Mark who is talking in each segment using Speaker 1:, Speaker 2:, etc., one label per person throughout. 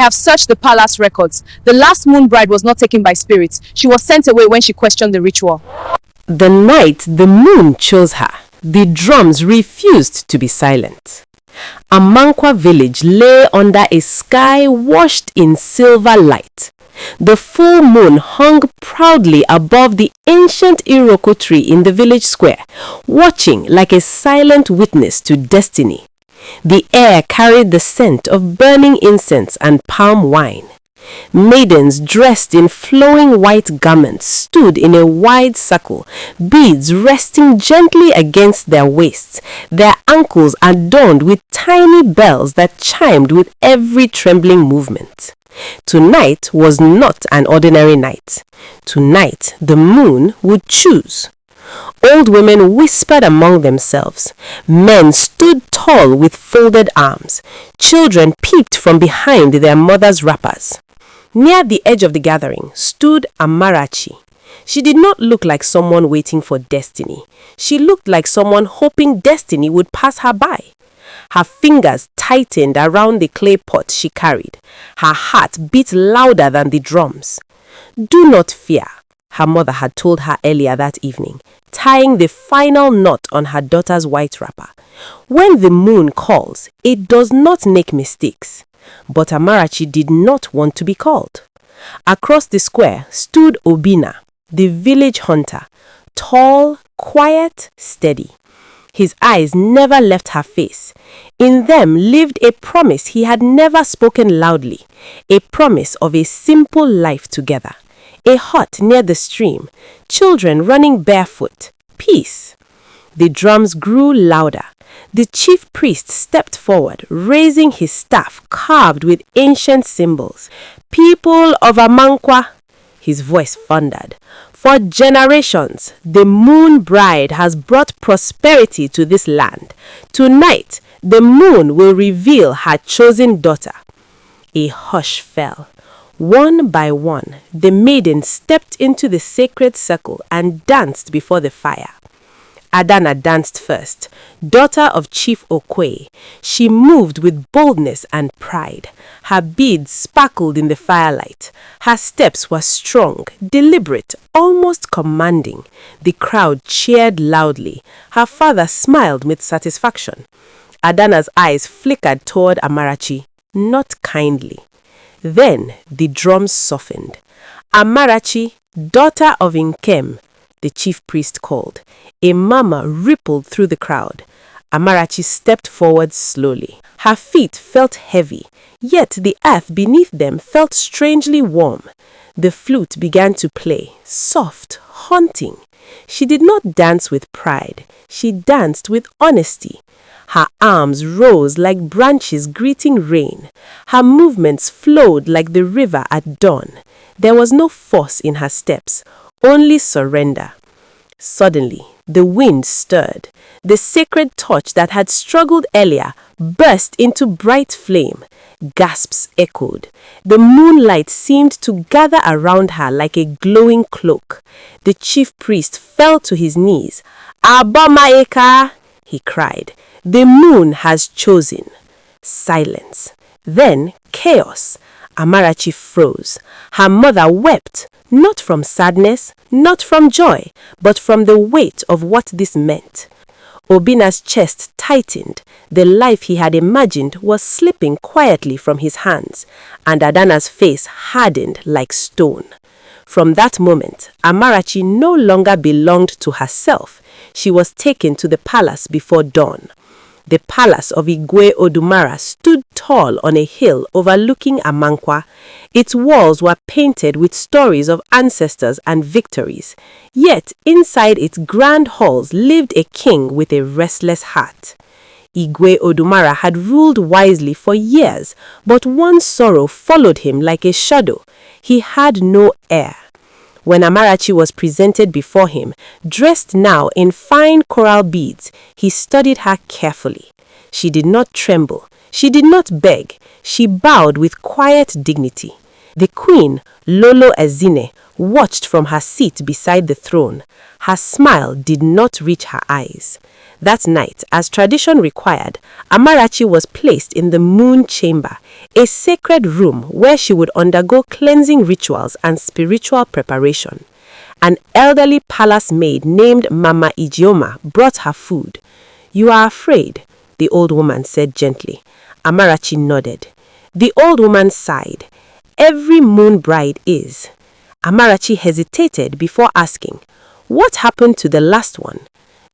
Speaker 1: have searched the palace records. The last Moon Bride was not taken by spirits. She was sent away when she questioned the ritual.
Speaker 2: The night the moon chose her, the drums refused to be silent. Amankwa village lay under a sky washed in silver light. The full moon hung proudly above the ancient Iroko tree in the village square, watching like a silent witness to destiny. The air carried the scent of burning incense and palm wine. Maidens dressed in flowing white garments stood in a wide circle, beads resting gently against their waists, their ankles adorned with tiny bells that chimed with every trembling movement. Tonight was not an ordinary night. Tonight the moon would choose. Old women whispered among themselves. Men stood tall with folded arms. Children peeped from behind their mothers' wrappers. Near the edge of the gathering stood Amarachi. She did not look like someone waiting for destiny. She looked like someone hoping destiny would pass her by. Her fingers tightened around the clay pot she carried. Her heart beat louder than the drums. "Do not fear," her mother had told her earlier that evening, tying the final knot on her daughter's white wrapper. "When the moon calls, it does not make mistakes." But Amarachi did not want to be called. Across the square stood Obina, the village hunter, tall, quiet, steady. His eyes never left her face. In them lived a promise he had never spoken loudly, a promise of a simple life together, a hut near the stream, children running barefoot, peace. The drums grew louder. The chief priest stepped forward, raising his staff carved with ancient symbols. "People of Amankwa," his voice thundered, "for generations, the Moon Bride has brought prosperity to this land. Tonight, the moon will reveal her chosen daughter." A hush fell. One by one, the maidens stepped into the sacred circle and danced before the fire. Adana danced first, daughter of Chief Okhai. She moved with boldness and pride. Her beads sparkled in the firelight. Her steps were strong, deliberate, almost commanding. The crowd cheered loudly. Her father smiled with satisfaction. Adana's eyes flickered toward Amarachi, not kindly. Then the drums softened. "Amarachi, daughter of Nkem," the chief priest called. A murmur rippled through the crowd. Amarachi stepped forward slowly. Her feet felt heavy, yet the earth beneath them felt strangely warm. The flute began to play, soft, haunting. She did not dance with pride. She danced with honesty. Her arms rose like branches greeting rain. Her movements flowed like the river at dawn. There was no force in her steps, only surrender. Suddenly, the wind stirred. The sacred torch that had struggled earlier burst into bright flame. Gasps echoed. The moonlight seemed to gather around her like a glowing cloak. The chief priest fell to his knees. "Abamaeka!" he cried. "The moon has chosen." Silence. Then chaos. Amarachi froze. Her mother wept, not from sadness, not from joy, but from the weight of what this meant. Obina's chest tightened. The life he had imagined was slipping quietly from his hands, and Adana's face hardened like stone. From that moment, Amarachi no longer belonged to herself. She was taken to the palace before dawn. The palace of Igwe Odumara stood tall on a hill overlooking Amankwa. Its walls were painted with stories of ancestors and victories. Yet inside its grand halls lived a king with a restless heart. Igwe Odumara had ruled wisely for years, but one sorrow followed him like a shadow. He had no heir. When Amarachi was presented before him, dressed now in fine coral beads, he studied her carefully. She did not tremble. She did not beg. She bowed with quiet dignity. The queen, Lolo Ezine, watched from her seat beside the throne. Her smile did not reach her eyes. That night, as tradition required, Amarachi was placed in the Moon Chamber, a sacred room where she would undergo cleansing rituals and spiritual preparation. An elderly palace maid named Mama Ijeoma brought her food. "You are afraid," the old woman said gently. Amarachi nodded. The old woman sighed. "Every moon bride is." Amarachi hesitated before asking, "What happened to the last one?"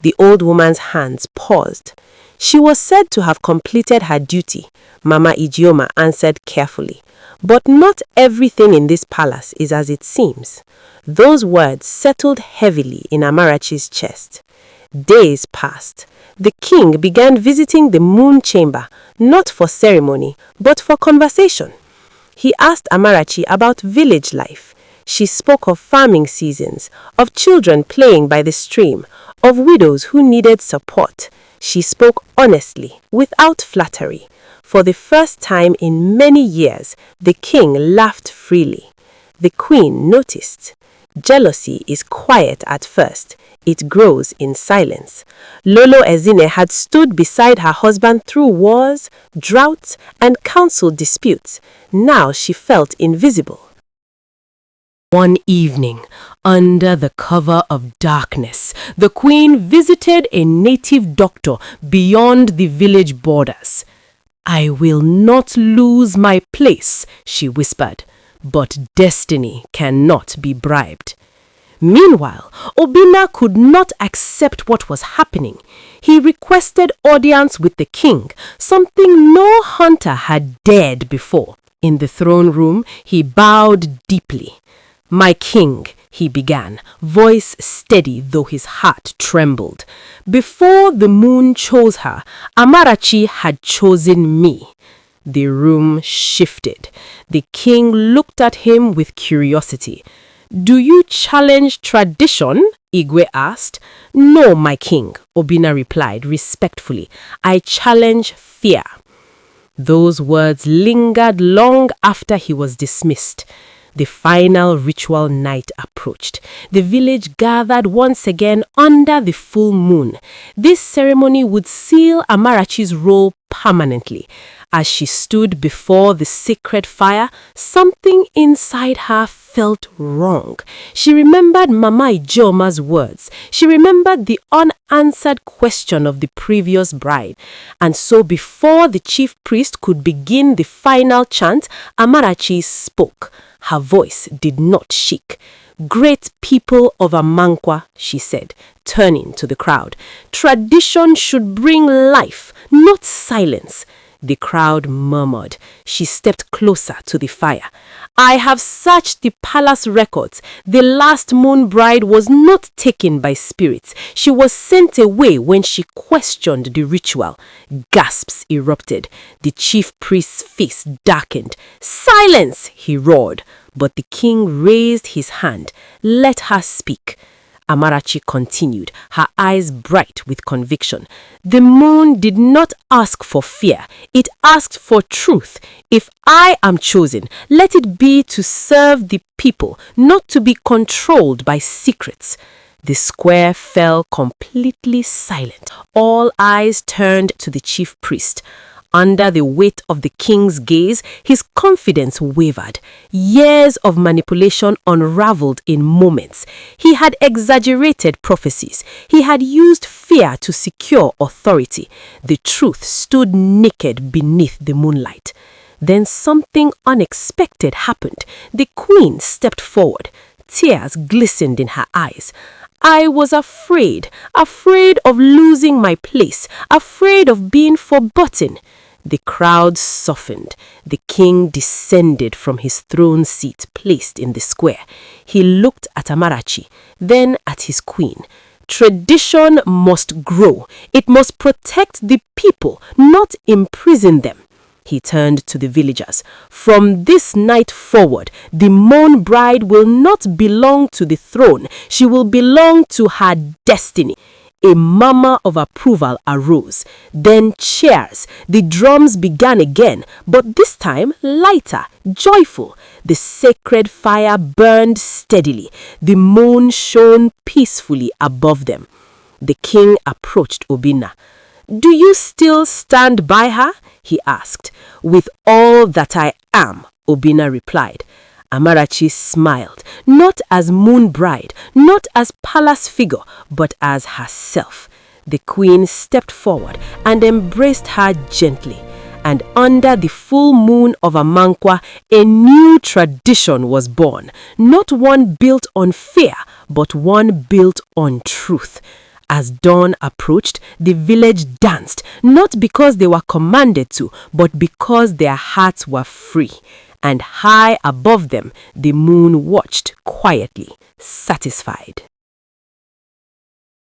Speaker 2: The old woman's hands paused. "She was said to have completed her duty," Mama Ijeoma answered carefully. "But not everything in this palace is as it seems." Those words settled heavily in Amarachi's chest. Days passed. The king began visiting the moon chamber, not for ceremony, but for conversation. He asked Amarachi about village life. She spoke of farming seasons, of children playing by the stream, of widows who needed support. She spoke honestly, without flattery. For the first time in many years, the king laughed freely. The queen noticed. Jealousy is quiet at first. It grows in silence. Lolo Ezine had stood beside her husband through wars, droughts, and council disputes. Now she felt invisible. One evening, under the cover of darkness, the queen visited a native doctor beyond the village borders. "I will not lose my place," she whispered, "but destiny cannot be bribed." Meanwhile, Obinna could not accept what was happening. He requested audience with the king, something no hunter had dared before. In the throne room, he bowed deeply. "My king," he began, voice steady though his heart trembled. "Before the moon chose her, Amarachi had chosen me." The room shifted. The king looked at him with curiosity. "Do you challenge tradition?" Igwe asked. "No, my king," Obinna replied respectfully. "I challenge fear." Those words lingered long after he was dismissed. The final ritual night approached. The village gathered once again under the full moon. This ceremony would seal Amarachi's role permanently. As she stood before the sacred fire, something inside her felt wrong. She remembered Mama Ijeoma's words. She remembered the unanswered question of the previous bride. And so before the chief priest could begin the final chant, Amarachi spoke. Her voice did not shake. "Great people of Amankwa," she said, turning to the crowd, "tradition should bring life, not silence." The crowd murmured. She stepped closer to the fire. "I have searched the palace records. The last moon bride was not taken by spirits. She was sent away when she questioned the ritual." Gasps erupted. The chief priest's face darkened. "Silence!" he roared. But the king raised his hand. "Let her speak." Amarachi continued, her eyes bright with conviction. "The moon did not ask for fear. It asked for truth. If I am chosen, let it be to serve the people, not to be controlled by secrets." The square fell completely silent. All eyes turned to the chief priest. Under the weight of the king's gaze, his confidence wavered. Years of manipulation unraveled in moments. He had exaggerated prophecies. He had used fear to secure authority. The truth stood naked beneath the moonlight. Then something unexpected happened. The queen stepped forward. Tears glistened in her eyes. "I was afraid of losing my place, afraid of being forgotten." The crowd softened. The king descended from his throne seat placed in the square. He looked at Amarachi, then at his queen. Tradition must grow. It must protect the people, not imprison them. He turned to the villagers. "From this night forward, the Moon Bride will not belong to the throne. She will belong to her destiny. A murmur of approval arose. Then cheers. The drums began again, but this time lighter, joyful. The sacred fire burned steadily. The moon shone peacefully above them. The king approached Obinna. "Do you still stand by her?" he asked. "With all that I am," Obinna replied. Amarachi smiled, not as Moon Bride, not as palace figure, but as herself. The queen stepped forward and embraced her gently. And under the full moon of Amankwa, a new tradition was born, not one built on fear, but one built on truth. As dawn approached, the village danced, not because they were commanded to, but because their hearts were free. And high above them, the moon watched quietly, satisfied.